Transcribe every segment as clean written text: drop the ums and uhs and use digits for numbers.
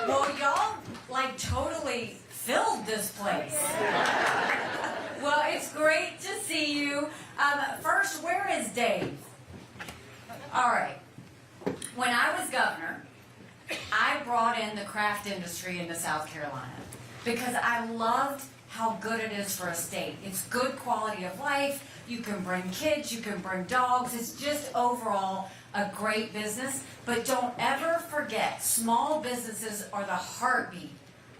Well, y'all like totally filled this place. Well, it's great to see you. First, where is Dave? All right. When I was governor, I brought in the craft industry into South Carolina because I loved how good it is for a state. It's good quality of life. You can bring kids, you can bring dogs. It's just overall a great business. But don't ever forget, small businesses are the heartbeat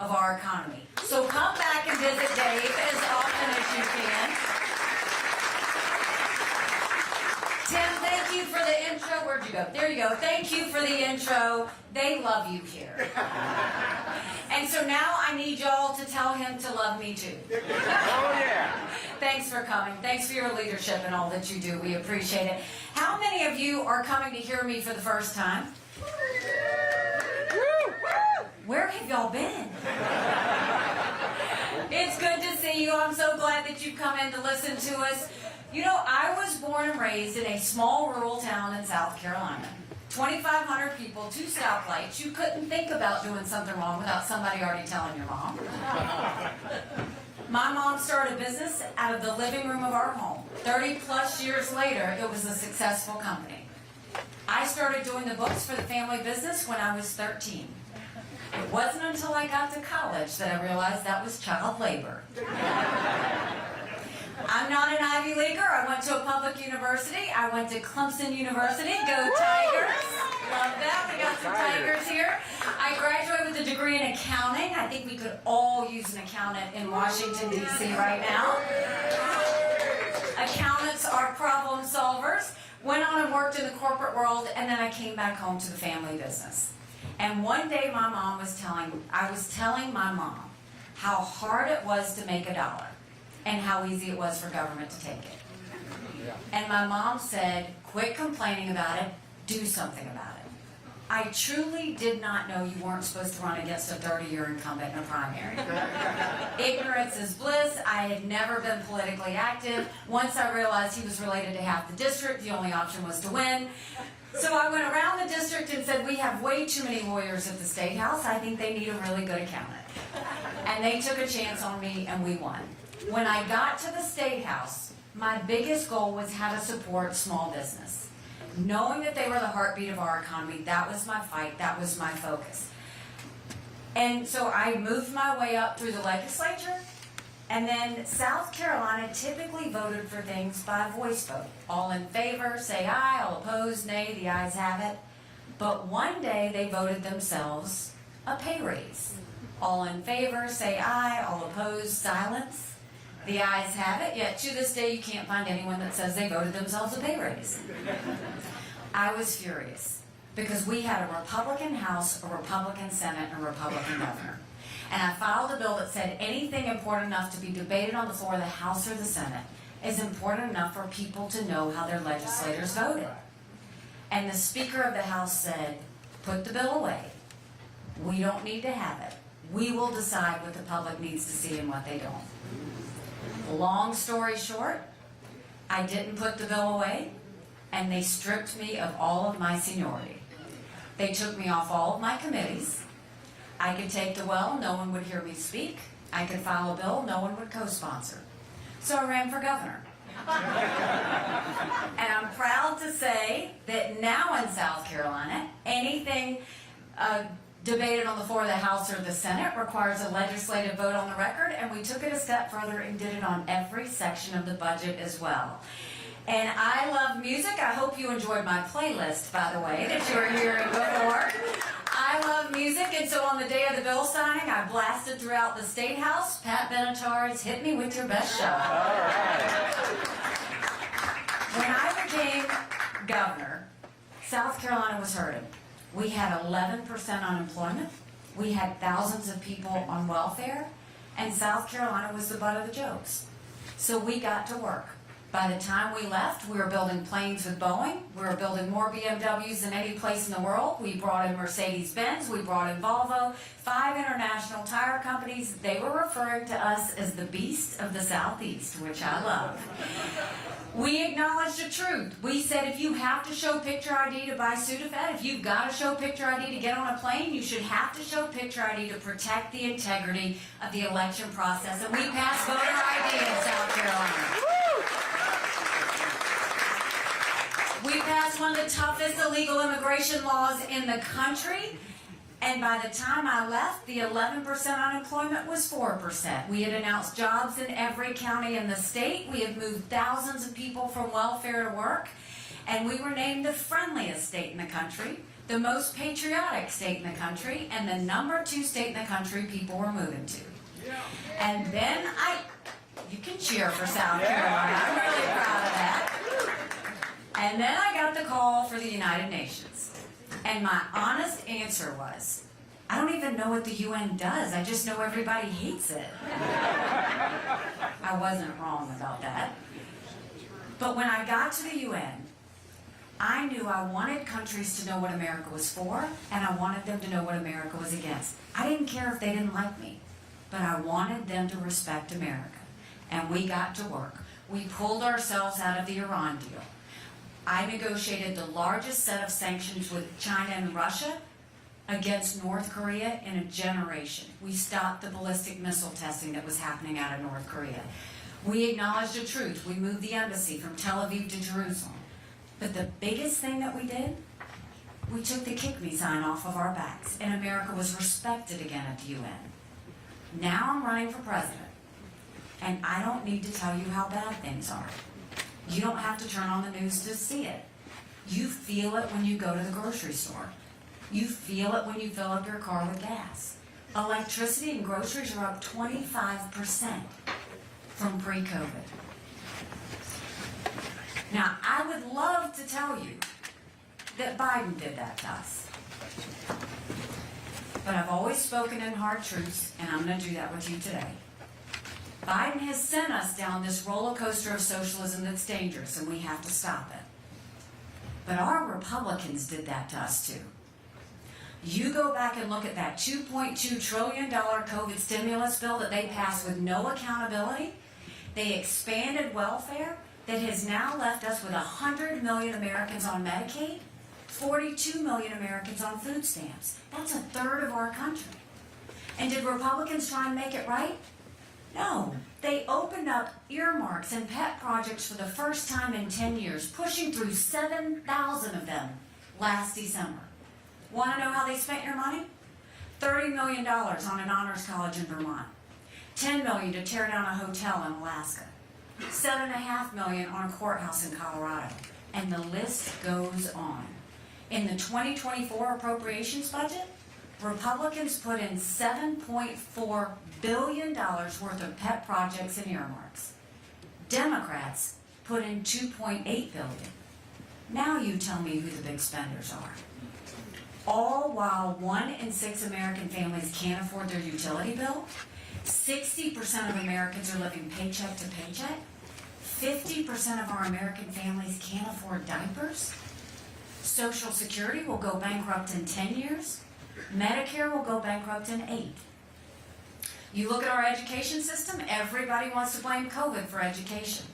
of our economy. So come back and visit Dave as often as you can. Tim, thank you for the intro. Where'd you go? There you go. Thank you for the intro. They love you here. And so now I need y'all to tell him to love me too. Oh, yeah. Thanks for coming. Thanks for your leadership and all that you do. We appreciate it. How many of you are coming to hear me for the first time? Where have y'all been? It's good to see you. I'm so glad that you've come in to listen to us. You know, I was born and raised in a small rural town in South Carolina. 2,500 people, 2 stoplights. You couldn't think about doing something wrong without somebody already telling your mom. My mom started a business out of the living room of our home. 30 plus years later, it was a successful company. I started doing the books for the family business when I was 13. It wasn't until I got to college that I realized that was child labor. I'm not an Ivy Leaguer. I went to a public university. I went to Clemson University. Go Tigers. Love that. We got some Tigers here. I graduated with a degree in accounting. I think we could all use an accountant in Washington, D.C. right now. Accountants are problem solvers. Went on and worked in the corporate world, and then I came back home to the family business. And one day I was telling my mom how hard it was to make $1 and how easy it was for government to take it. And my mom said, quit complaining about it, do something about it. I truly did not know you weren't supposed to run against a 30-year incumbent in a primary. Ignorance is bliss. I had never been politically active. Once I realized he was related to half the district, the only option was to win. So I went around the district and said, we have way too many lawyers at the State House. I think they need a really good accountant. And they took a chance on me, and we won. When I got to the State House, my biggest goal was how to support small business. Knowing that they were the heartbeat of our economy, that was my fight, that was my focus. And so I moved my way up through the legislature, and then South Carolina typically voted for things by voice vote. All in favor, say aye, all opposed, nay, the ayes have it. But one day they voted themselves a pay raise. All in favor, say aye, all opposed, silence. The ayes have it, yet to this day you can't find anyone that says they voted themselves a pay raise. I was furious because we had a Republican House, a Republican Senate, and a Republican governor. And I filed a bill that said anything important enough to be debated on the floor of the House or the Senate is important enough for people to know how their legislators voted. And the Speaker of the House said, put the bill away. We don't need to have it. We will decide what the public needs to see and what they don't. Long story short, I didn't put the bill away, and they stripped me of all of my seniority. They took me off all of my committees. I could take the well, no one would hear me speak. I could file a bill, no one would co-sponsor. So I ran for governor. And I'm proud to say that now in South Carolina, anything debated on the floor of the House or the Senate requires a legislative vote on the record, and we took it a step further and did it on every section of the budget as well. And I love music. I hope you enjoyed my playlist, by the way, that you were hearing before. I love music, and so on the day of the bill signing, I blasted throughout the State House, Pat Benatar's Hit Me With Your Best Shot. All right. When I became governor, South Carolina was hurting. We had 11% unemployment. We had thousands of people on welfare, and South Carolina was the butt of the jokes. So we got to work. By the time we left, we were building planes with Boeing. We were building more BMWs than any place in the world. We brought in Mercedes-Benz. We brought in Volvo. 5 international tire companies. They were referring to us as the beast of the Southeast, which I love. We acknowledged the truth. We said if you have to show picture ID to buy Sudafed, if you've got to show picture ID to get on a plane, you should have to show picture ID to protect the integrity of the election process. And we passed voter ID in South Carolina. We passed one of the toughest illegal immigration laws in the country, and by the time I left, the 11% unemployment was 4%. We had announced jobs in every county in the state. We had moved thousands of people from welfare to work, and we were named the friendliest state in the country, the most patriotic state in the country, and the #2 state in the country people were moving to. And then you can cheer for South Carolina. I'm really proud of that. And then I got the call for the United Nations. And my honest answer was, I don't even know what the UN does. I just know everybody hates it. I wasn't wrong about that. But when I got to the UN, I knew I wanted countries to know what America was for, and I wanted them to know what America was against. I didn't care if they didn't like me, but I wanted them to respect America. And we got to work. We pulled ourselves out of the Iran deal. I negotiated the largest set of sanctions with China and Russia against North Korea in a generation. We stopped the ballistic missile testing that was happening out of North Korea. We acknowledged the truth. We moved the embassy from Tel Aviv to Jerusalem. But the biggest thing that we did, we took the kick me sign off of our backs, and America was respected again at the UN. Now I'm running for president, and I don't need to tell you how bad things are. You don't have to turn on the news to see it. You feel it when you go to the grocery store. You feel it when you fill up your car with gas. Electricity and groceries are up 25% from pre-COVID. Now, I would love to tell you that Biden did that to us. But I've always spoken in hard truths, and I'm going to do that with you today. Biden has sent us down this roller coaster of socialism that's dangerous, and we have to stop it. But our Republicans did that to us too. You go back and look at that $2.2 trillion COVID stimulus bill that they passed with no accountability. They expanded welfare that has now left us with 100 million Americans on Medicaid, 42 million Americans on food stamps. That's a third of our country. And did Republicans try and make it right? No, they opened up earmarks and pet projects for the first time in 10 years, pushing through 7,000 of them last December. Want to know how they spent your money? $30 million on an honors college in Vermont, $10 million to tear down a hotel in Alaska, $7.5 million on a courthouse in Colorado, and the list goes on. In the 2024 appropriations budget, Republicans put in $7.4 billion worth of pet projects and earmarks. Democrats put in $2.8 billion. Now you tell me who the big spenders are. All while 1 in 6 American families can't afford their utility bill, 60% of Americans are living paycheck to paycheck, 50% of our American families can't afford diapers, Social Security will go bankrupt in 10 years, Medicare will go bankrupt in 8. You look at our education system, everybody wants to blame COVID for education.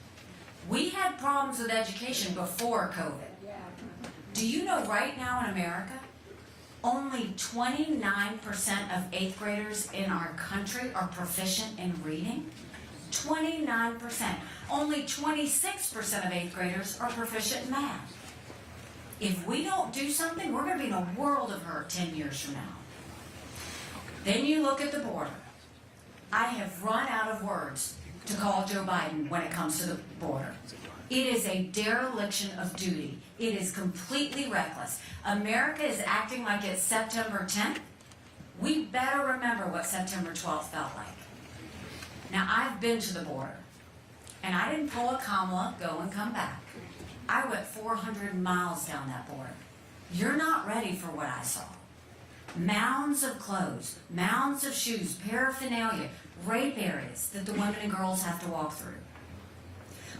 We had problems with education before COVID. Do you know right now in America, only 29% of 8th graders in our country are proficient in reading? 29%. Only 26% of 8th graders are proficient in math. If we don't do something, we're going to be in a world of hurt 10 years from now. Then you look at the border. I have run out of words to call Joe Biden when it comes to the border. It is a dereliction of duty. It is completely reckless. America is acting like it's September 10th. We better remember what September 12th felt like. Now, I've been to the border, and I didn't pull a Kamala, go and come back. I went 400 miles down that border. You're not ready for what I saw. Mounds of clothes, mounds of shoes, paraphernalia, rape areas that the women and girls have to walk through.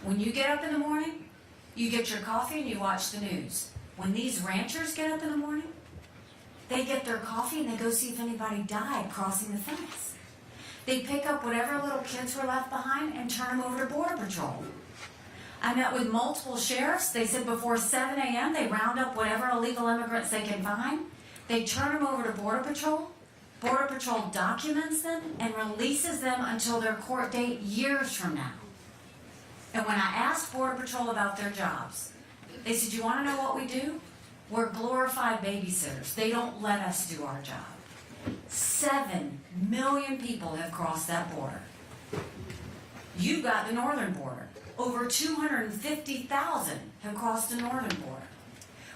When you get up in the morning, you get your coffee and you watch the news. When these ranchers get up in the morning, they get their coffee and they go see if anybody died crossing the fence. They pick up whatever little kids were left behind and turn them over to Border Patrol. I met with multiple sheriffs. They said before 7 a.m. they round up whatever illegal immigrants they can find. They turn them over to Border Patrol. Border Patrol documents them and releases them until their court date years from now. And when I asked Border Patrol about their jobs, they said, you want to know what we do? We're glorified babysitters. They don't let us do our job. 7 million people have crossed that border. You've got the northern border. Over 250,000 have crossed the northern border.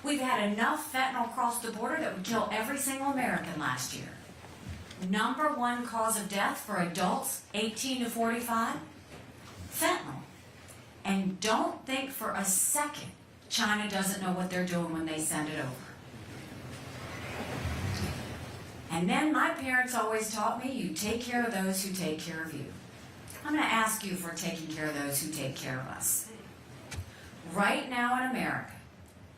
We've had enough fentanyl cross the border that would kill every single American last year. Number one cause of death for adults 18 to 45, fentanyl. And don't think for a second China doesn't know what they're doing when they send it over. And then my parents always taught me, you take care of those who take care of you. I'm going to ask you for taking care of those who take care of us. Right now in America,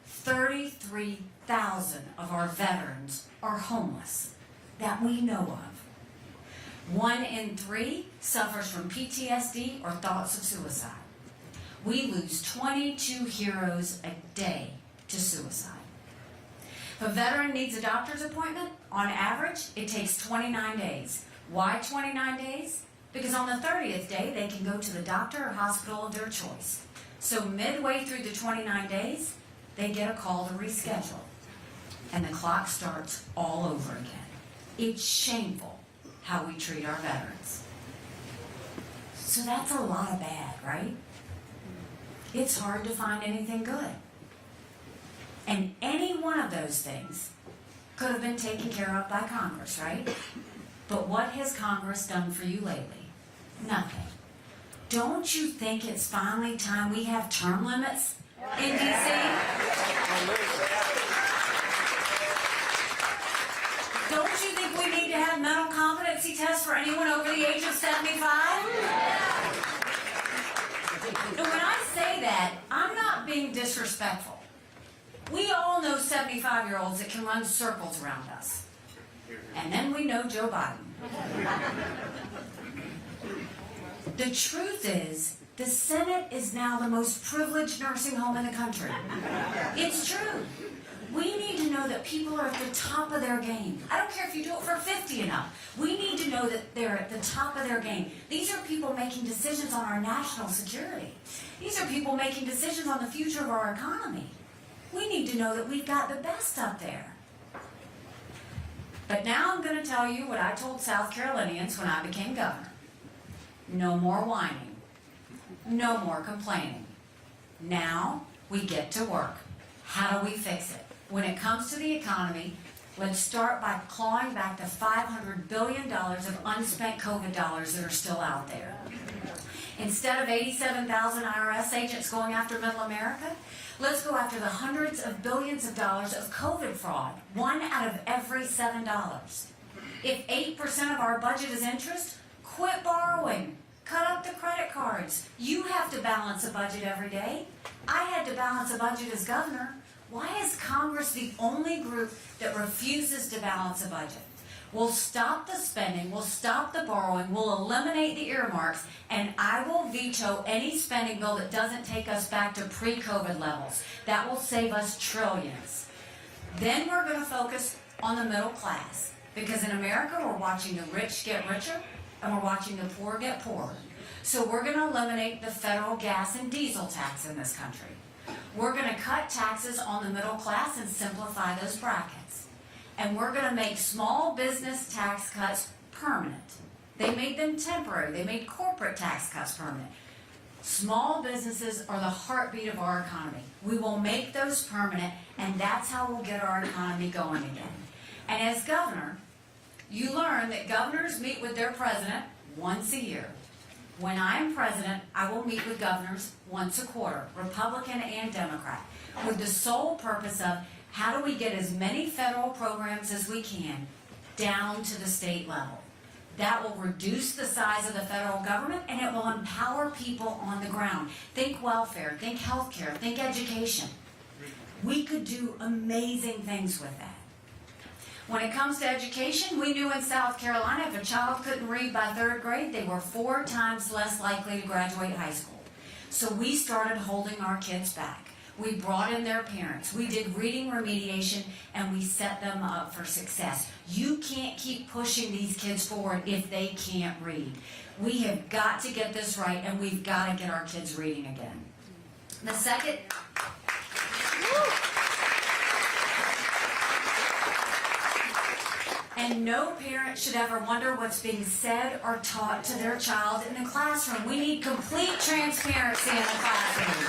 33,000 of our veterans are homeless that we know of. 1 in 3 suffers from PTSD or thoughts of suicide. We lose 22 heroes a day to suicide. If a veteran needs a doctor's appointment, on average, it takes 29 days. Why 29 days? Because on the 30th day, they can go to the doctor or hospital of their choice. So midway through the 29 days, they get a call to reschedule. And the clock starts all over again. It's shameful how we treat our veterans. So that's a lot of bad, right? It's hard to find anything good. And any one of those things could have been taken care of by Congress, right? But what has Congress done for you lately? Nothing. Don't you think it's finally time we have term limits in D.C.? Don't you think we need to have mental competency tests for anyone over the age of 75? And when I say that, I'm not being disrespectful. We all know 75-year-olds that can run circles around us. And then we know Joe Biden. The truth is, the Senate is now the most privileged nursing home in the country. It's true. We need to know that people are at the top of their game. I don't care if you do it for 50 and up. We need to know that they're at the top of their game. These are people making decisions on our national security. These are people making decisions on the future of our economy. We need to know that we've got the best up there. But now I'm going to tell you what I told South Carolinians when I became governor. No more whining. No more complaining. Now we get to work. How do we fix it? When it comes to the economy, let's start by clawing back the $500 billion of unspent COVID dollars that are still out there. Instead of 87,000 IRS agents going after middle America, let's go after the hundreds of billions of dollars of COVID fraud, 1 out of every $7. If 8% of our budget is interest, quit borrowing. Cut up the credit cards. You have to balance a budget every day. I had to balance a budget as governor. Why is Congress the only group that refuses to balance a budget? We'll stop the spending, we'll stop the borrowing, we'll eliminate the earmarks, and I will veto any spending bill that doesn't take us back to pre-COVID levels. That will save us trillions. Then we're going to focus on the middle class, because in America we're watching the rich get richer and we're watching the poor get poorer. So we're going to eliminate the federal gas and diesel tax in this country. We're going to cut taxes on the middle class and simplify those brackets. And we're going to make small business tax cuts permanent. They made them temporary. They made corporate tax cuts permanent. Small businesses are the heartbeat of our economy. We will make those permanent, and that's how we'll get our economy going again. And as governor, you learn that governors meet with their president once a year. When I'm president, I will meet with governors once a quarter, Republican and Democrat, with the sole purpose of how do we get as many federal programs as we can down to the state level. That will reduce the size of the federal government, and it will empower people on the ground. Think welfare, think healthcare, think education. We could do amazing things with that. When it comes to education, we knew in South Carolina if a child couldn't read by 3rd grade, they were 4 times less likely to graduate high school. So we started holding our kids back. We brought in their parents. We did reading remediation, and we set them up for success. You can't keep pushing these kids forward if they can't read. We have got to get this right, and we've got to get our kids reading again. The second... And no parent should ever wonder what's being said or taught to their child in the classroom. We need complete transparency in the classroom.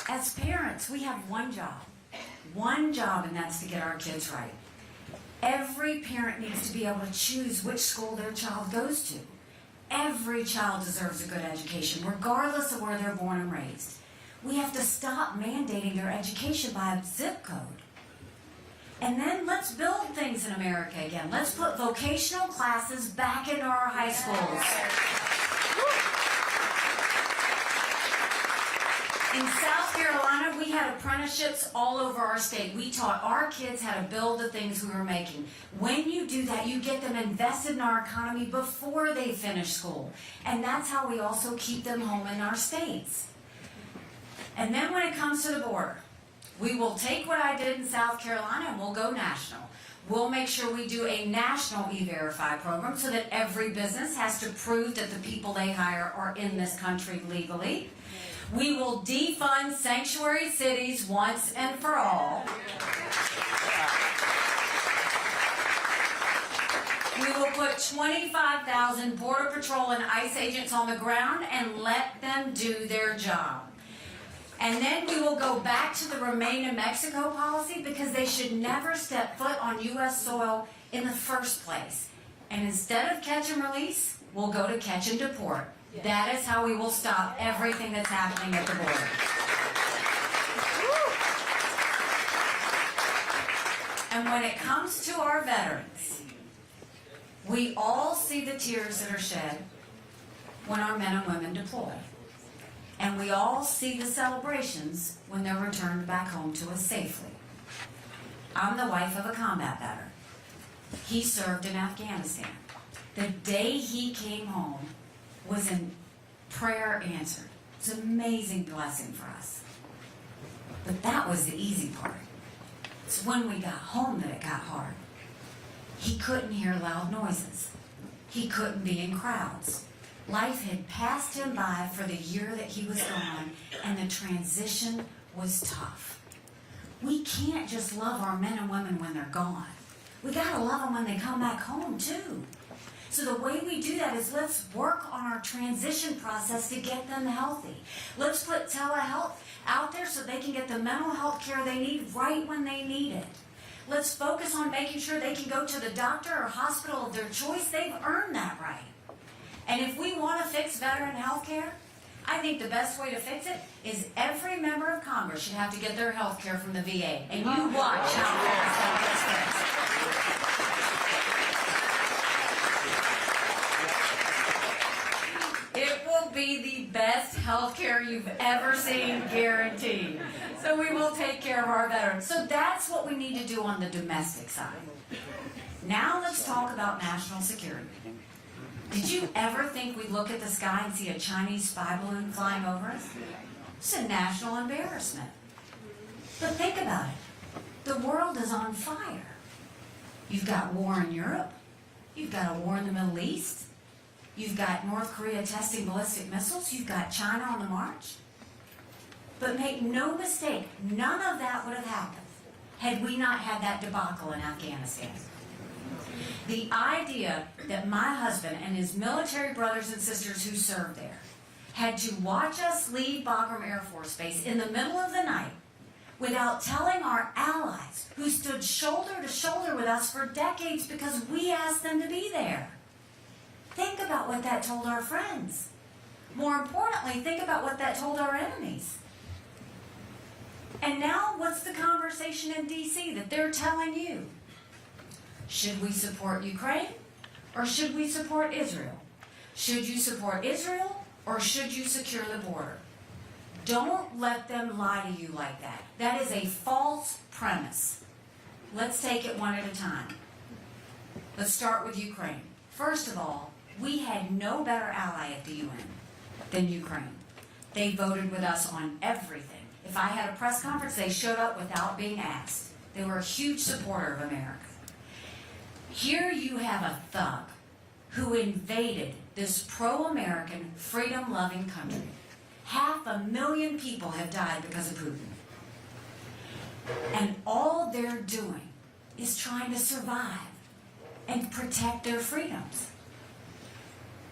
As parents, we have one job, and that's to get our kids right. Every parent needs to be able to choose which school their child goes to. Every child deserves a good education, regardless of where they're born and raised. We have to stop mandating their education by a zip code. And then let's build things in America again. Let's put vocational classes back into our high schools. In South Carolina, we had apprenticeships all over our state. We taught our kids how to build the things we were making. When you do that, you get them invested in our economy before they finish school. And that's how we also keep them home in our states. And then when it comes to the border, we will take what I did in South Carolina and we'll go national. We'll make sure we do a national E-Verify program so that every business has to prove that the people they hire are in this country legally. We will defund sanctuary cities once and for all. We will put 25,000 Border Patrol and ICE agents on the ground and let them do their job. And then we will go back to the Remain in Mexico policy because they should never step foot on U.S. soil in the first place. And instead of catch and release, we'll go to catch and deport. That is how we will stop everything that's happening at the border. And when it comes to our veterans, we all see the tears that are shed when our men and women deploy. And we all see the celebrations when they're returned back home to us safely. I'm the wife of a combat veteran. He served in Afghanistan. The day he came home was a prayer answered. It's an amazing blessing for us. But that was the easy part. It's when we got home that it got hard. He couldn't hear loud noises. He couldn't be in crowds. Life had passed him by for the year that he was gone, and the transition was tough. We can't just love our men and women when they're gone. We gotta love them when they come back home too. So the way we do that is let's work on our transition process to get them healthy. Let's put telehealth out there so they can get the mental health care they need right when they need it. Let's focus on making sure they can go to the doctor or hospital of their choice. They've earned that right. And if we want to fix veteran health care, I think the best way to fix it is every member of Congress should have to get their health care from the VA. And you watch how fast that gets fixed. It will be the best health care you've ever seen, guaranteed. So we will take care of our veterans. So that's what we need to do on the domestic side. Now let's talk about national security. Did you ever think we'd look at the sky and see a Chinese spy balloon flying over us? It's a national embarrassment. But think about it. The world is on fire. You've got war in Europe. You've got a war in the Middle East. You've got North Korea testing ballistic missiles. You've got China on the march. But make no mistake, none of that would have happened had we not had that debacle in Afghanistan. The idea that my husband and his military brothers and sisters who served there had to watch us leave Bagram Air Force Base in the middle of the night without telling our allies who stood shoulder to shoulder with us for decades because we asked them to be there. Think about what that told our friends. More importantly, think about what that told our enemies. And now what's the conversation in D.C. that they're telling you? Should we support Ukraine or should we support Israel? Should you support Israel or should you secure the border? Don't let them lie to you like that. That is a false premise. Let's take it one at a time. Let's start with Ukraine. First of all, we had no better ally at the UN than Ukraine. They voted with us on everything. If I had a press conference, they showed up without being asked. They were a huge supporter of America. Here you have a thug who invaded this pro-American, freedom-loving country. 500,000 people have died because of Putin. And all they're doing is trying to survive and protect their freedoms.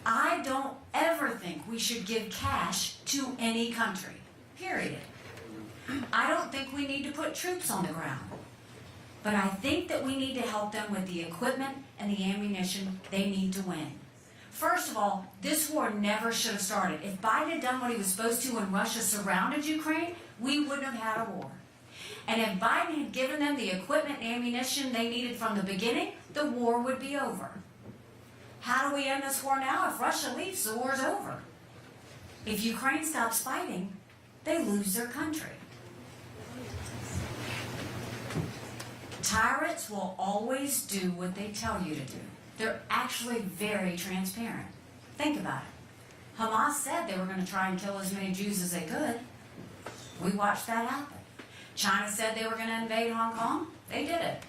I don't ever think we should give cash to any country, period. I don't think we need to put troops on the ground. But I think that we need to help them with the equipment and the ammunition they need to win. First of all, this war never should have started. If Biden had done what he was supposed to when Russia surrounded Ukraine, we wouldn't have had a war. And if Biden had given them the equipment and ammunition they needed from the beginning, the war would be over. How do we end this war now? If Russia leaves, the war's over. If Ukraine stops fighting, they lose their country. Tyrants will always do what they tell you to do. They're actually very transparent. Think about it. Hamas said they were going to try and kill as many Jews as they could. We watched that happen. China said they were going to invade Hong Kong. They did it.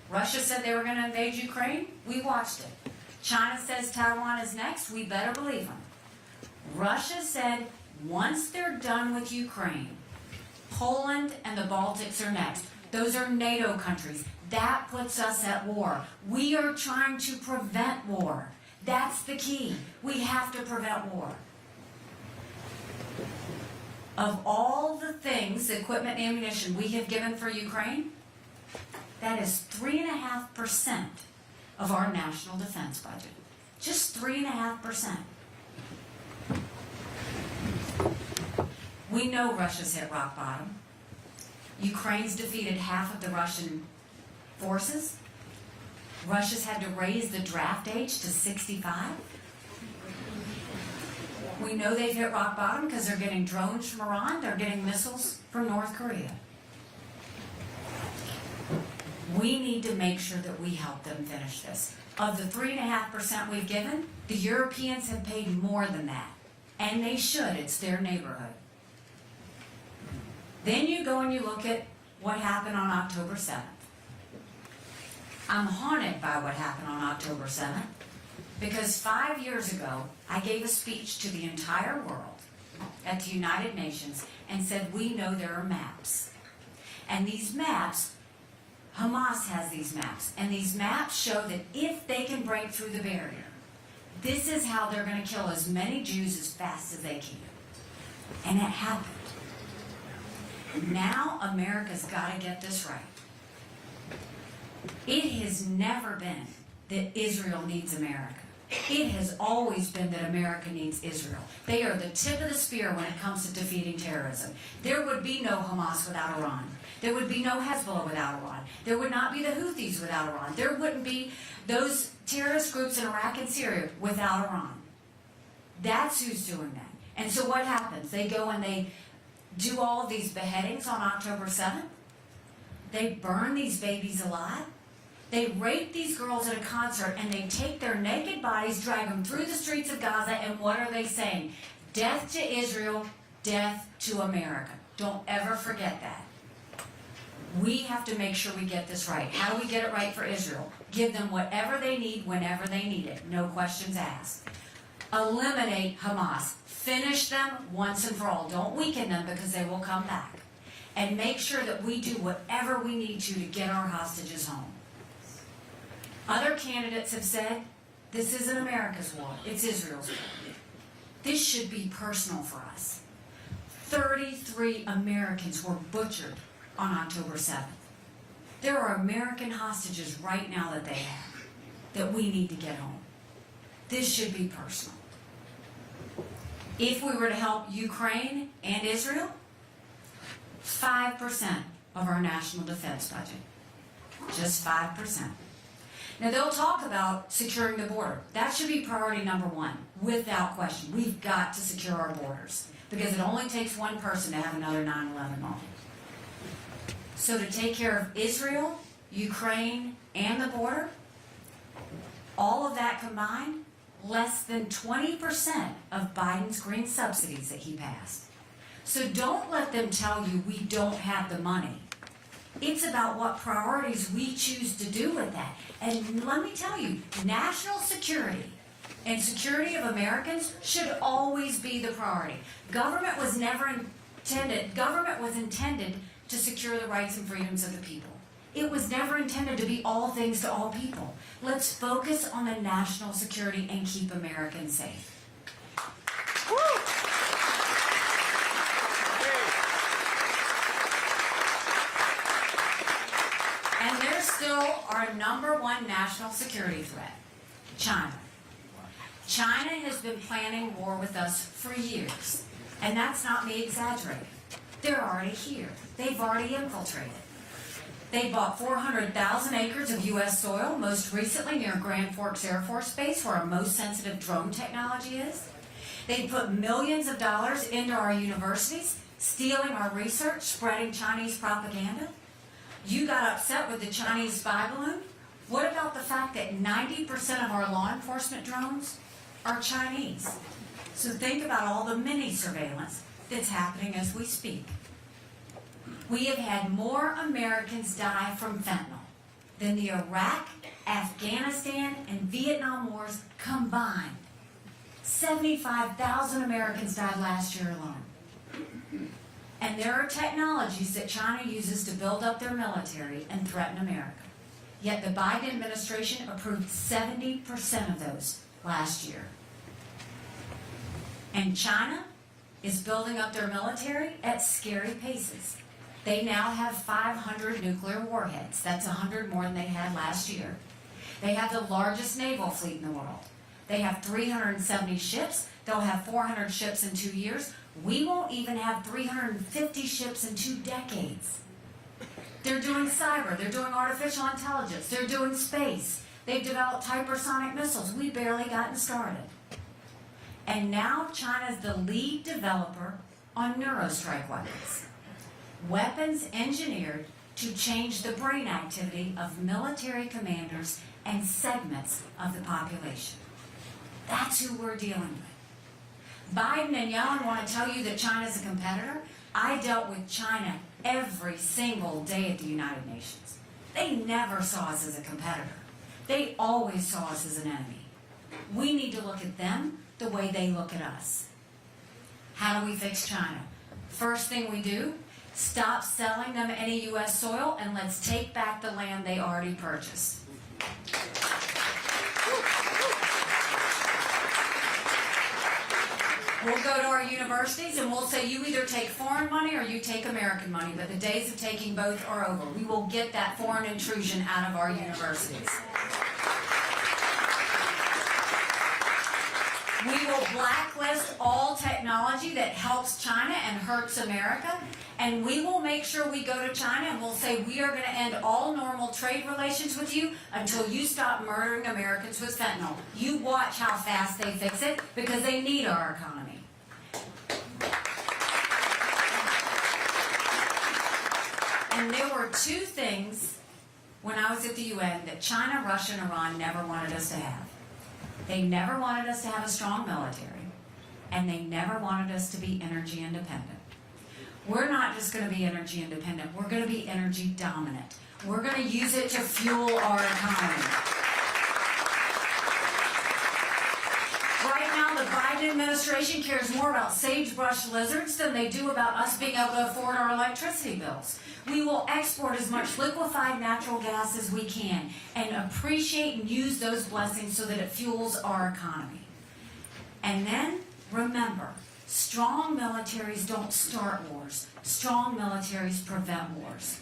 Russia said they were going to invade Ukraine. We watched it. China says Taiwan is next. We better believe them. Russia said once they're done with Ukraine, Poland and the Baltics are next. Those are NATO countries. That puts us at war. We are trying to prevent war. That's the key. We have to prevent war. Of all the things, equipment and ammunition we have given for Ukraine, that is 3.5% of our national defense budget. Just 3.5%. We know Russia's hit rock bottom. Ukraine's defeated half of the Russian forces. Russia's had to raise the draft age to 65. We know they've hit rock bottom because they're getting drones from Iran, they're getting missiles from North Korea. We need to make sure that we help them finish this. Of the 3.5% we've given, the Europeans have paid more than that. And they should, it's their neighborhood. Then you go and you look at what happened on October 7th. I'm haunted by what happened on October 7th because 5 years ago, I gave a speech to the entire world at the United Nations and said, we know there are maps. And these maps, Hamas has these maps, and these maps show that if they can break through the barrier, this is how they're going to kill as many Jews as fast as they can. And it happened. Now America's got to get this right. It has never been that Israel needs America. It has always been that America needs Israel. They are the tip of the spear when it comes to defeating terrorism. There would be no Hamas without Iran. There would be no Hezbollah without Iran. There would not be the Houthis without Iran. There wouldn't be those terrorist groups in Iraq and Syria without Iran. That's who's doing that. And so what happens? They go and they do all of these beheadings on October 7th. They burn these babies alive. They rape these girls at a concert and they take their naked bodies, drag them through the streets of Gaza, and what are they saying? Death to Israel, death to America. Don't ever forget that. We have to make sure we get this right. How do we get it right for Israel? Give them whatever they need whenever they need it. No questions asked. Eliminate Hamas. Finish them once and for all. Don't weaken them because they will come back. And make sure that we do whatever we need to get our hostages home. Other candidates have said, this isn't America's war, it's Israel's war. This should be personal for us. 33 Americans were butchered on October 7th. There are American hostages right now that they have that we need to get home. This should be personal. If we were to help Ukraine and Israel, 5% of our national defense budget. Just 5%. Now, they'll talk about securing the border. That should be priority number one, without question. We've got to secure our borders because it only takes one person to have another 9/11 moment. So to take care of Israel, Ukraine, and the border, all of that combined, less than 20% of Biden's green subsidies that he passed. So don't let them tell you we don't have the money. It's about what priorities we choose to do with that. And let me tell you, national security and security of Americans should always be the priority. Government was intended to secure the rights and freedoms of the people. It was never intended to be all things to all people. Let's focus on the national security and keep Americans safe. Woo! And there's still our number one national security threat, China. China has been planning war with us for years. And that's not me exaggerating. They're already here. They've already infiltrated. They bought 400,000 acres of U.S. soil, most recently near Grand Forks Air Force Base, where our most sensitive drone technology is. They put millions of dollars into our universities, stealing our research, spreading Chinese propaganda. You got upset with the Chinese spy balloon? What about the fact that 90% of our law enforcement drones are Chinese? So think about all the mini surveillance that's happening as we speak. We have had more Americans die from fentanyl than the Iraq, Afghanistan, and Vietnam wars combined. 75,000 Americans died last year alone. And there are technologies that China uses to build up their military and threaten America. Yet the Biden administration approved 70% of those last year. And China is building up their military at scary paces. They now have 500 nuclear warheads. That's 100 more than they had last year. They have the largest naval fleet in the world. They have 370 ships. They'll have 400 ships in 2 years. We won't even have 350 ships in 2 decades. They're doing cyber. They're doing artificial intelligence. They're doing space. They've developed hypersonic missiles. We barely gotten started. And now China's the lead developer on neurostrike weapons. Weapons engineered to change the brain activity of military commanders and segments of the population. That's who we're dealing with. Biden and Yellen want to tell you that China's a competitor. I dealt with China every single day at the United Nations. They never saw us as a competitor. They always saw us as an enemy. We need to look at them the way they look at us. How do we fix China? First thing we do, stop selling them any U.S. soil and let's take back the land they already purchased. We'll go to our universities and we'll say you either take foreign money or you take American money, but the days of taking both are over. We will get that foreign intrusion out of our universities. We will blacklist all technology that helps China and hurts America, and we will make sure we go to China and we'll say we are going to end all normal trade relations with you until you stop murdering Americans with fentanyl. You watch how fast they fix it because they need our economy. And there were 2 things when I was at the UN that China, Russia, and Iran never wanted us to have. They never wanted us to have a strong military, and they never wanted us to be energy independent. We're not just going to be energy independent, we're going to be energy dominant. We're going to use it to fuel our economy. Right now, the Biden administration cares more about sagebrush lizards than they do about us being able to afford our electricity bills. We will export as much liquefied natural gas as we can and appreciate and use those blessings so that it fuels our economy. And then, remember, strong militaries don't start wars. Strong militaries prevent wars.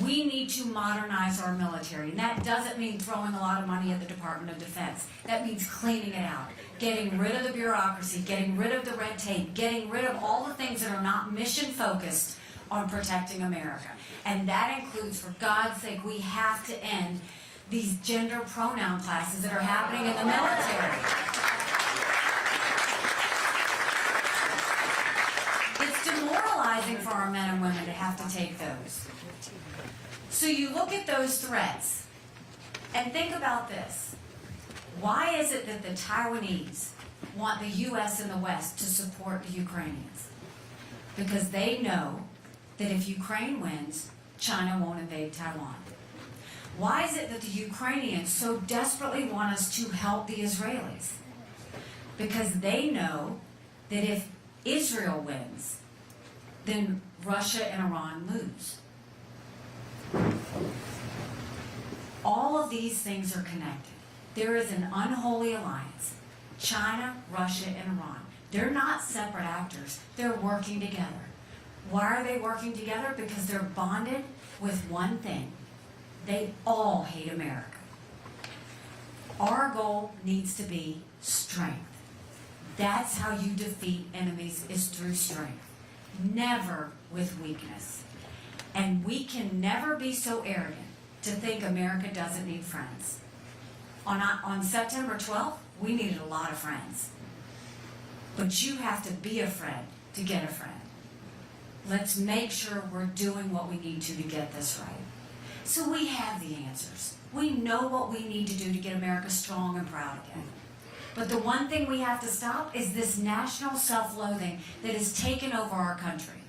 We need to modernize our military, and that doesn't mean throwing a lot of money at the Department of Defense. That means cleaning it out, getting rid of the bureaucracy, getting rid of the red tape, getting rid of all the things that are not mission-focused on protecting America. And that includes, for God's sake, we have to end these gender pronoun classes that are happening in the military. It's demoralizing for our men and women to have to take those. So you look at those threats and think about this. Why is it that the Taiwanese want the U.S. and the West to support the Ukrainians? Because they know that if Ukraine wins, China won't invade Taiwan. Why is it that the Ukrainians so desperately want us to help the Israelis? Because they know that if Israel wins, then Russia and Iran lose. All of these things are connected. There is an unholy alliance. China, Russia, and Iran. They're not separate actors. They're working together. Why are they working together? Because they're bonded with one thing. They all hate America. Our goal needs to be strength. That's how you defeat enemies, is through strength. Never with weakness. And we can never be so arrogant to think America doesn't need friends. On September 12th, we needed a lot of friends. But you have to be a friend to get a friend. Let's make sure we're doing what we need to get this right. So we have the answers. We know what we need to do to get America strong and proud again. But the one thing we have to stop is this national self-loathing that has taken over our country.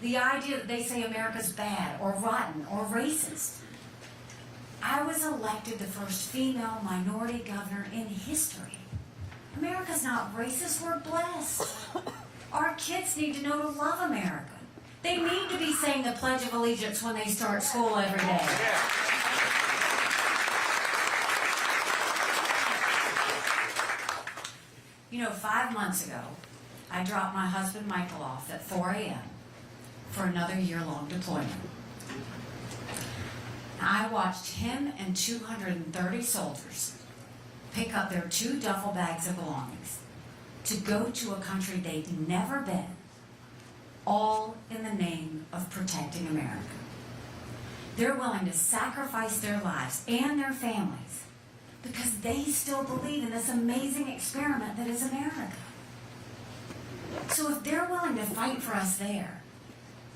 The idea that they say America's bad or rotten or racist. I was elected the first female minority governor in history. America's not racist, we're blessed. Our kids need to know to love America. They need to be saying the Pledge of Allegiance when they start school every day. You know, 5 months ago, I dropped my husband Michael off at 4 a.m. for another year-long deployment. I watched him and 230 soldiers pick up their 2 duffel bags of belongings to go to a country they'd never been, all in the name of protecting America. They're willing to sacrifice their lives and their families because they still believe in this amazing experiment that is America. So if they're willing to fight for us there,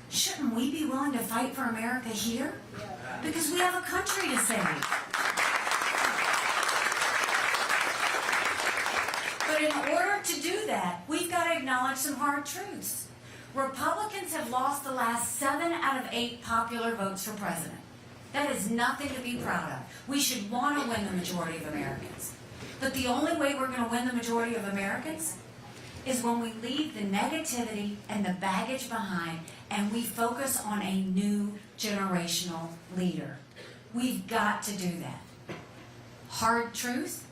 shouldn't we be willing to fight for America here? Because we have a country to save. But in order to do that, we've got to acknowledge some hard truths. Republicans have lost the last 7 out of 8 popular votes for president. That is nothing to be proud of. We should want to win the majority of Americans. But the only way we're going to win the majority of Americans is when we leave the negativity and the baggage behind and we focus on a new generational leader. We've got to do that. Hard truth?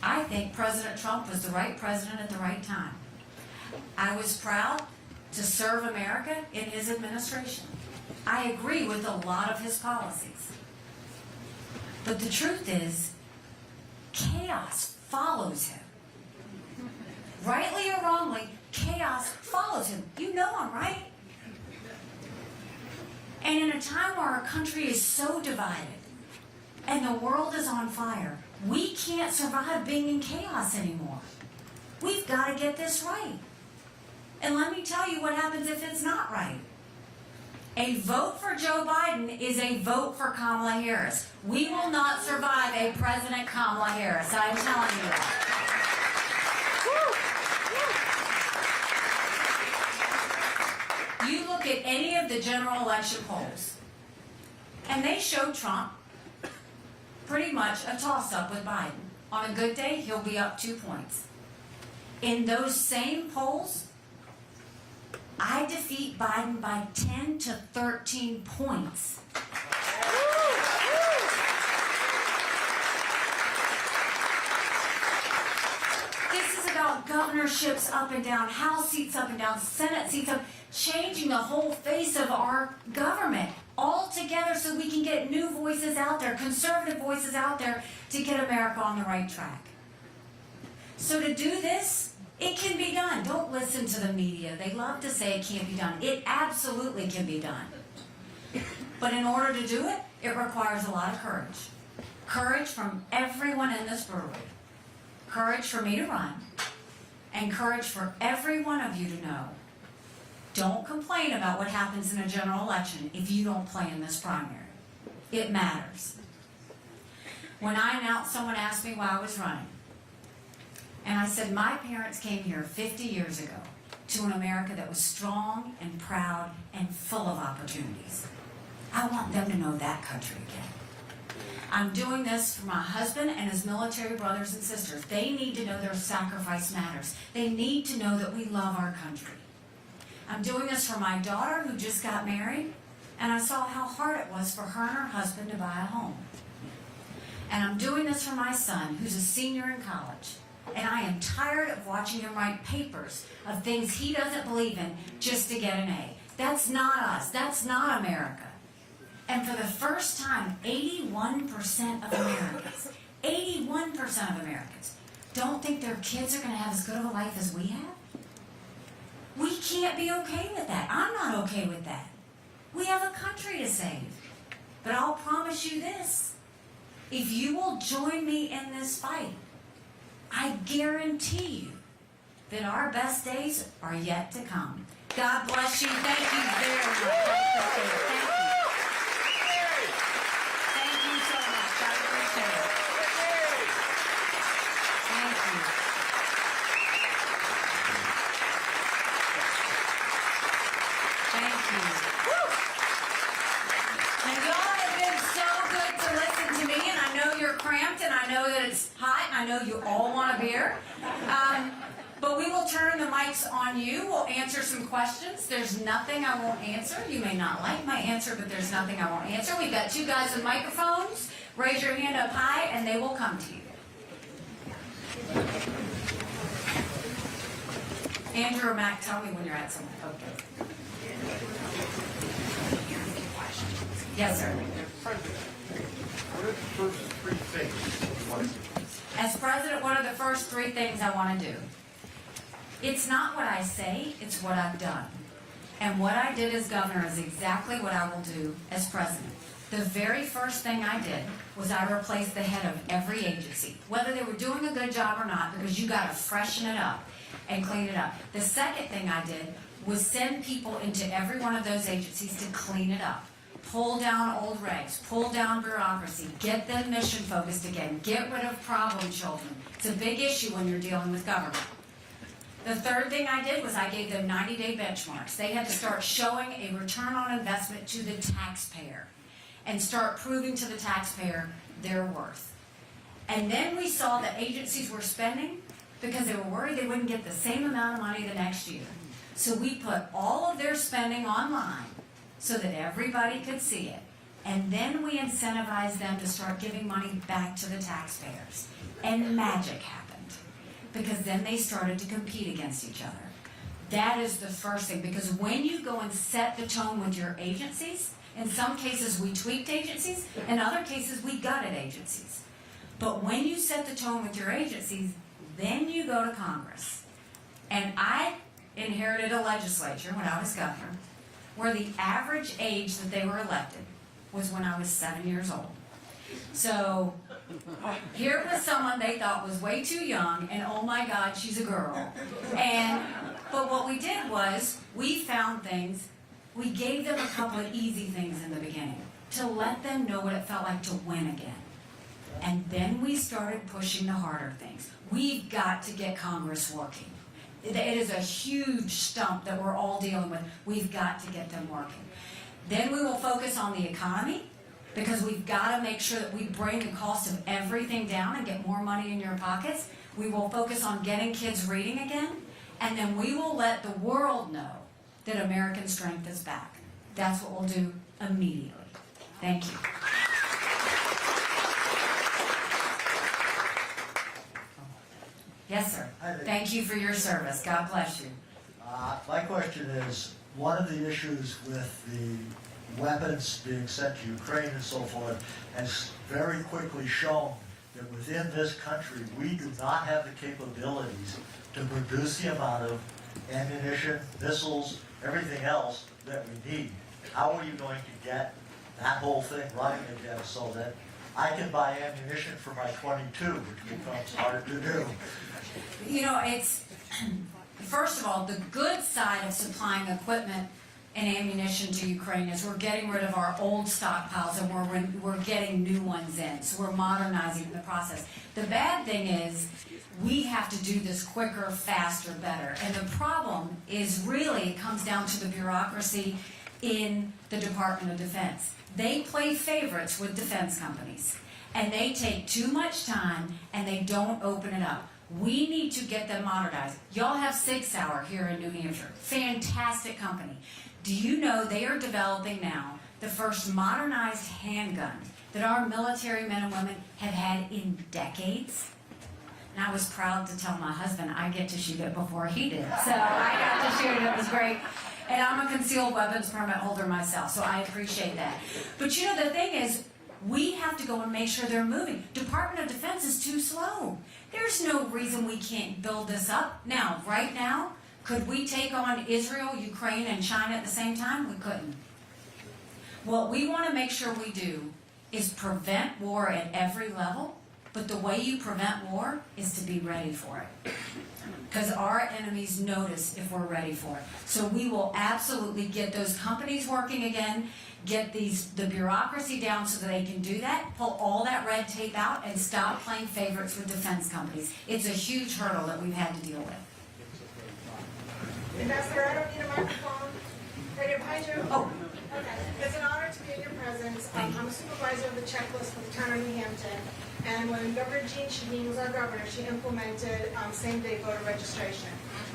I think President Trump was the right president at the right time. I was proud to serve America in his administration. I agree with a lot of his policies. But the truth is, chaos follows him. Rightly or wrongly, chaos follows him. You know him, right? And in a time where our country is so divided and the world is on fire, we can't survive being in chaos anymore. We've got to get this right. And let me tell you what happens if it's not right. A vote for Joe Biden is a vote for Kamala Harris. We will not survive a President Kamala Harris. I'm telling you that. You look at any of the general election polls, and they show Trump pretty much a toss-up with Biden. On a good day, he'll be up 2 points. In those same polls, I defeat Biden by 10 to 13 points. This is about governorships up and down, House seats up and down, Senate seats up, changing the whole face of our government all together so we can get new voices out there, conservative voices out there to get America on the right track. So to do this, it can be done. Don't listen to the media. They love to say it can't be done. It absolutely can be done. But in order to do it, It requires a lot of courage. Courage from everyone in this brewery. Courage for me to run. And courage for every one of you to know. Don't complain about what happens in a general election if you don't play in this primary. It matters. When I announced, someone asked me why I was running. And I said, my parents came here 50 years ago to an America that was strong and proud and full of opportunities. I want them to know that country again. I'm doing this for my husband and his military brothers and sisters. They need to know their sacrifice matters. They need to know that we love our country. I'm doing this for my daughter who just got married, and I saw how hard it was for her and her husband to buy a home. And I'm doing this for my son who's a senior in college. And I am tired of watching him write papers of things he doesn't believe in just to get an A. That's not us. That's not America. And for the first time, 81% of Americans, 81% of Americans don't think their kids are going to have as good of a life as we have. We can't be okay with that. I'm not okay with that. We have a country to save. But I'll promise you this. If you will join me in this fight, I guarantee you that our best days are yet to come. God bless you. Thank you very much. Thank you. Thank you so much. I appreciate it. Thank you. Thank you. And y'all have been so good to listen to me, and I know you're cramped, and I know that it's hot, and I know you all want a beer. But we will turn the mics on you. We'll answer some questions. There's nothing I won't answer. You may not like my answer, but there's nothing I won't answer. We've got two guys with microphones. Raise your hand up high, and they will come to you. Andrew or Mac, tell me when you're at something. Okay. Yes, sir. What are the first three things you want to do? As president, what are the first three things I want to do? It's not what I say, it's what I've done. And what I did as governor is exactly what I will do as president. The very first thing I did was I replaced the head of every agency, whether they were doing a good job or not, because you got to freshen it up and clean it up. The second thing I did was send people into every one of those agencies to clean it up. Pull down old regs, pull down bureaucracy, get them mission focused again, get rid of problem children. It's a big issue when you're dealing with government. The third thing I did was I gave them 90-day benchmarks. They had to start showing a return on investment to the taxpayer and start proving to the taxpayer their worth. And then we saw that agencies were spending because they were worried they wouldn't get the same amount of money the next year. So we put all of their spending online so that everybody could see it. And then we incentivized them to start giving money back to the taxpayers. And magic happened. Because then they started to compete against each other. That is the first thing, because when you go and set the tone with your agencies, in some cases we tweaked agencies, in other cases we gutted agencies. But when you set the tone with your agencies, then you go to Congress. And I inherited a legislature when I was governor, where the average age that they were elected was when I was 7 years old. So here was someone they thought was way too young, and oh my God, she's a girl. But what we did was, we found things, we gave them a couple of easy things in the beginning to let them know what it felt like to win again. And then we started pushing the harder things. We've got to get Congress working. It is a huge stump that we're all dealing with. We've got to get them working. Then we will focus on the economy, because we've got to make sure that we bring the cost of everything down and get more money in your pockets. We will focus on getting kids reading again, and then we will let the world know that American strength is back. That's what we'll do immediately. Thank you. Yes, sir. Thank you for your service. God bless you. My question is, one of the issues with the weapons being sent to Ukraine and so forth has very quickly shown that within this country we do not have the capabilities to produce the amount of ammunition, missiles, everything else that we need. How are you going to get that whole thing running again so that I can buy ammunition for my 22, which becomes hard to do. You know, it's, first of all, the good side of supplying equipment and ammunition to Ukraine is we're getting rid of our old stockpiles and we're getting new ones in. So we're modernizing the process. The bad thing is we have to do this quicker, faster, better. And the problem is really it comes down to the bureaucracy in the Department of Defense. They play favorites with defense companies, and they take too much time and they don't open it up. We need to get them modernized. Y'all have 6 Hour here in New Hampshire. Fantastic company. Do you know they are developing now the first modernized handgun that our military men and women have had in decades? And I was proud to tell my husband I get to shoot it before he did. So I got to shoot it. It was great. And I'm a concealed weapons permit holder myself, so I appreciate that. But you know, the thing is, we have to go and make sure they're moving. Department of Defense is too slow. There's no reason we can't build this up. Now, right now, could we take on Israel, Ukraine, and China at the same time? We couldn't. What we want to make sure we do is prevent war at every level, but the way you prevent war is to be ready for it. Because our enemies notice if we're ready for it. So we will absolutely get those companies working again, get the bureaucracy down so that they can do that, pull all that red tape out, and stop playing favorites with defense companies. It's a huge hurdle that we've had to deal with. Ambassador, I don't need a microphone. Ready to behind you? Oh. Okay. It's an honor to be in your presence. I'm a supervisor of the checklist for the town of New Hampton. And when Governor Jean Shaheen was our governor, she implemented same-day voter registration.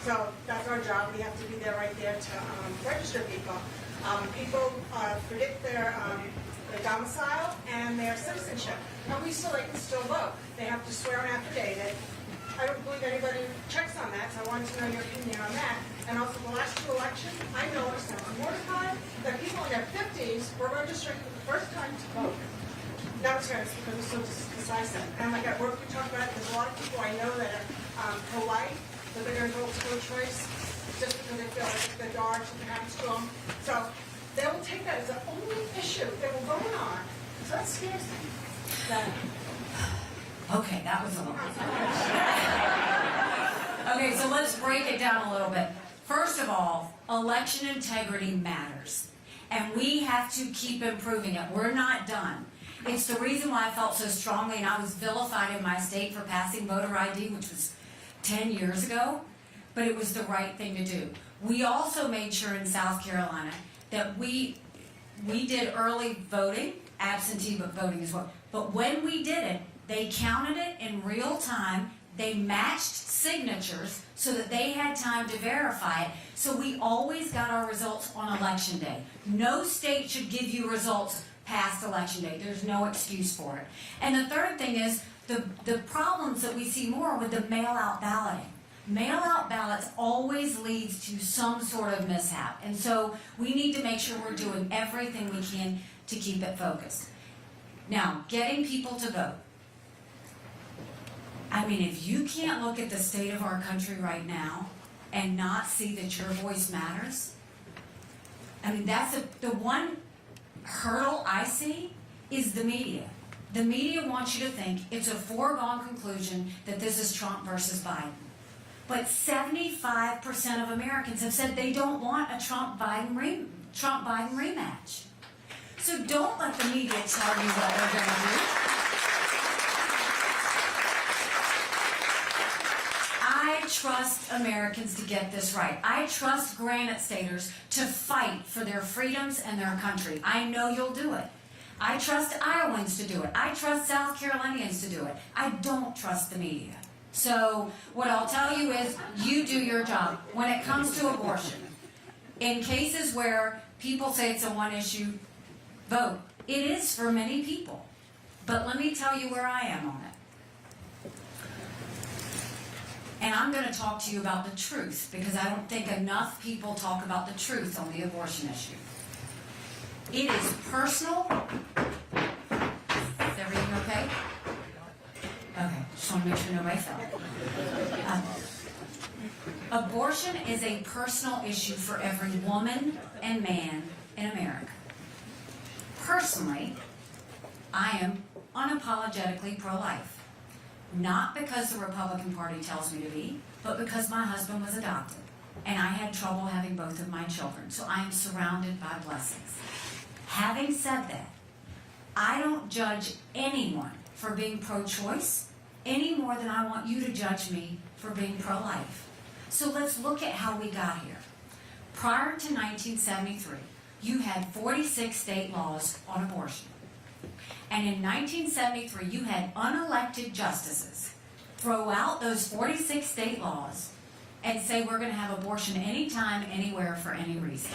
So that's our job. We have to be there right there to register people. People predict their domicile and their citizenship. And they can still vote. They have to swear an affidavit. I don't believe anybody checks on that, so I wanted to know your opinion on that. And also the last 2 elections, I noticed I was mortified that people in their 50s were registering for the first time to vote. Now it's because it's so decisive. And like at work we talk about it, there's a lot of people I know that are pro-life, that they're going to vote pro-choice just because they feel like it's the dark, something happens to them. So they will take that as the only issue they will vote on. So that scares me. Okay, that was a lot. Okay, so let's break it down a little bit. First of all, election integrity matters. And we have to keep improving it. We're not done. It's the reason why I felt so strongly, and I was vilified in my state for passing voter ID, which was 10 years ago, but it was the right thing to do. We also made sure in South Carolina that we did early voting, absentee voting as well. But when we did it, they counted it in real time. They matched signatures so that they had time to verify it. So we always got our results on election day. No state should give you results past election day. There's no excuse for it. And the third thing is the problems that we see more with the mail-out balloting. Mail-out ballots always leads to some sort of mishap. And so we need to make sure we're doing everything we can to keep it focused. Now, getting people to vote. I mean, if you can't look at the state of our country right now and not see that your voice matters, I mean, that's the one hurdle I see is the media. The media wants you to think it's a foregone conclusion that this is Trump versus Biden. But 75% of Americans have said they don't want a Trump-Biden rematch. So don't let the media tell you what they're going to do. I trust Americans to get this right. I trust Granite Staters to fight for their freedoms and their country. I know you'll do it. I trust Iowans to do it. I trust South Carolinians to do it. I don't trust the media. So what I'll tell you is you do your job. When it comes to abortion, in cases where people say it's a one-issue vote, it is for many people. But let me tell you where I am on it. And I'm going to talk to you about the truth, because I don't think enough people talk about the truth on the abortion issue. It is personal. Is everything okay? Okay, just want to make sure nobody fell. Abortion is a personal issue for every woman and man in America. personally, I am unapologetically pro-life. Not because the Republican Party tells me to be, but because my husband was adopted. And I had trouble having both of my children. So I am surrounded by blessings. Having said that, I don't judge anyone for being pro-choice any more than I want you to judge me for being pro-life. So let's look at how we got here. Prior to 1973, you had 46 state laws on abortion. And in 1973, you had unelected justices throw out those 46 state laws and say we're going to have abortion anytime, anywhere, for any reason.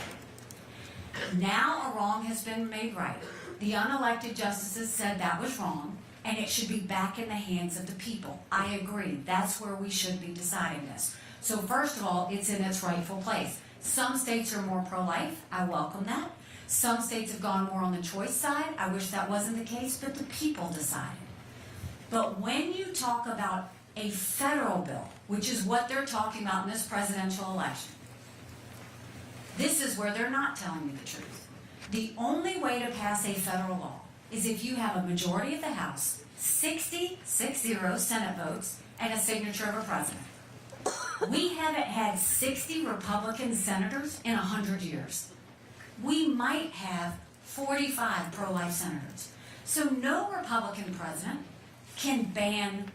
Now a wrong has been made right. The unelected justices said that was wrong, and it should be back in the hands of the people. I agree. That's where we should be deciding this. So first of all, it's in its rightful place. Some states are more pro-life. I welcome that. Some states have gone more on the choice side. I wish that wasn't the case, but the people decided. But when you talk about a federal bill, which is what they're talking about in this presidential election, this is where they're not telling me the truth. The only way to pass a federal law is if you have a majority of the House, 60 Senate votes, and a signature of a president. We haven't had 60 Republican senators in 100 years. We might have 45 pro-life senators. So no Republican president can ban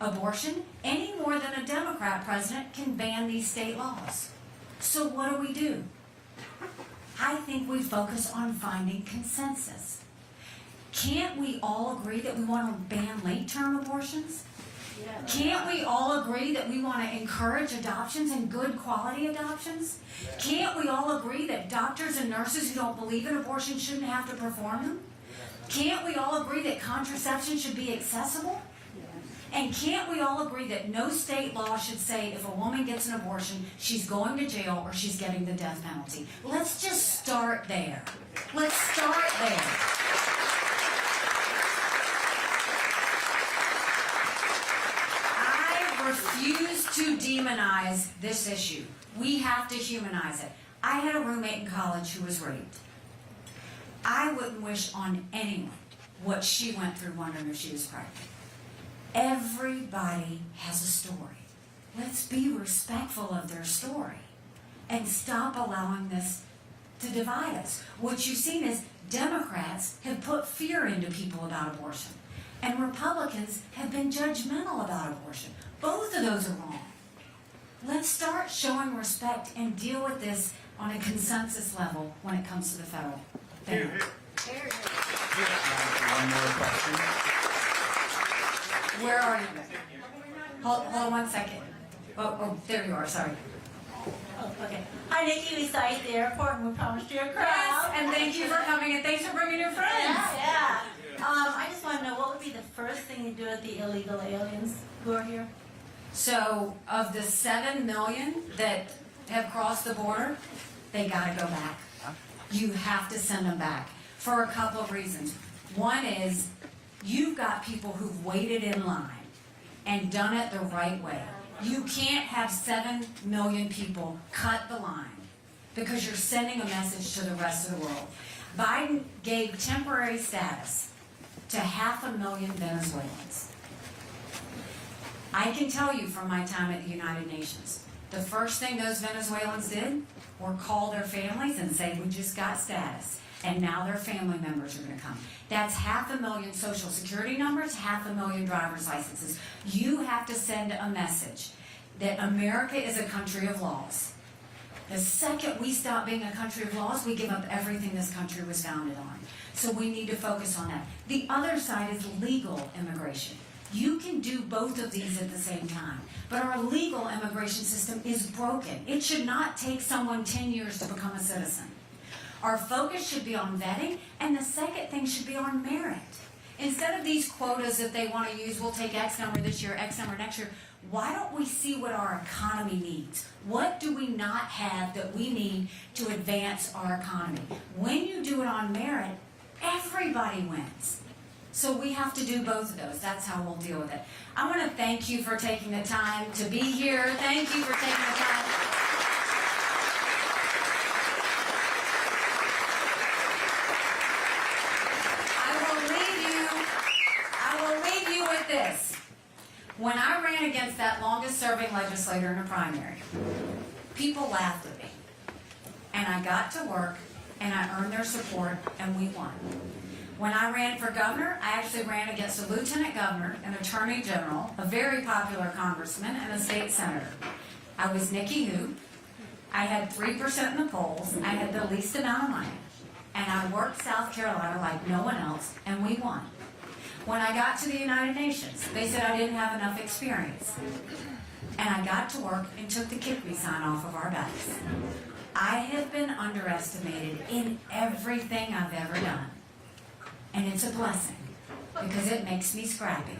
abortion any more than a Democrat president can ban these state laws. So what do? I think we focus on finding consensus. Can't we all agree that we want to ban late-term abortions? Can't we all agree that we want to encourage adoptions and good quality adoptions? Can't we all agree that doctors and nurses who don't believe in abortion shouldn't have to perform them? Can't we all agree that contraception should be accessible? And can't we all agree that no state law should say if a woman gets an abortion, she's going to jail or she's getting the death penalty? Let's just start there. Let's start there. I refuse to demonize this issue. We have to humanize it. I had a roommate in college who was raped. I wouldn't wish on anyone what she went through wondering if she was pregnant. Everybody has a story. Let's be respectful of their story and stop allowing this to divide us. What you've seen is Democrats have put fear into people about abortion, and Republicans have been judgmental about abortion. Both of those are wrong. Let's start showing respect and deal with this on a consensus level when it comes to the federal. Thank you. One more question. Where are you? Hold on 1 second. Oh, there you are, sorry. Oh, okay. Hi, Nikki. We saw you at the airport and we promised you a crowd. Yes, and thank you for coming and thanks for bringing your friends. Yeah. I just want to know, what would be the first thing you do with the illegal aliens who are here? So, of the 7 million that have crossed the border, they gotta go back. You have to send them back for a couple of reasons. One is, you've got people who've waited in line and done it the right way. You can't have 7 million people cut the line because you're sending a message to the rest of the world. Biden gave temporary status to 500,000 Venezuelans. I can tell you from my time at the United Nations, the first thing those Venezuelans did were call their families and say, we just got status. And now their family members are going to come. That's 500,000 social security numbers, 500,000 driver's licenses. You have to send a message that America is a country of laws. The second we stop being a country of laws, we give up everything this country was founded on. So we need to focus on that. The other side is legal immigration. You can do both of these at the same time. But our legal immigration system is broken. It should not take someone 10 years to become a citizen. Our focus should be on vetting, and the second thing should be on merit. Instead of these quotas that they want to use, we'll take X number this year, X number next year, why don't we see what our economy needs? What do we not have that we need to advance our economy? When you do it on merit, everybody wins. So we have to do both of those. That's how we'll deal with it. I want to thank you for taking the time to be here. Thank you for taking the time. this. When I ran against that longest-serving legislator in a primary, people laughed at me. And I got to work, and I earned their support, and we won. When I ran for governor, I actually ran against a lieutenant governor, an attorney general, a very popular congressman, and a state senator. I was Nikki who. I had 3% in the polls. I had the least amount of money. And I worked South Carolina like no one else, and we won. When I got to the United Nations, they said I didn't have enough experience. And I got to work and took the kick me sign off of our backs. I have been underestimated in everything I've ever done. And it's a blessing, because it makes me scrappy.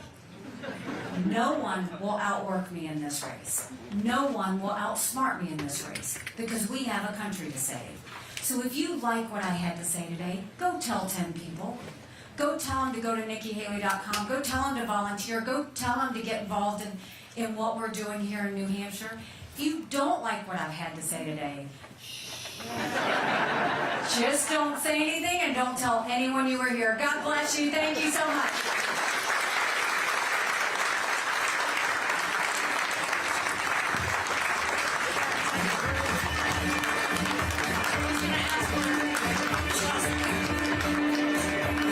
No one will outwork me in this race. No one will outsmart me in this race, because we have a country to save. So if you like what I had to say today, go tell 10 people. Go tell them to go to NikkiHaley.com. Go tell them to volunteer. Go tell them to get involved in what we're doing here in New Hampshire. If you don't like what I've had to say today, just don't say anything and don't tell anyone you were here. God bless you. Thank you so much. I was going to ask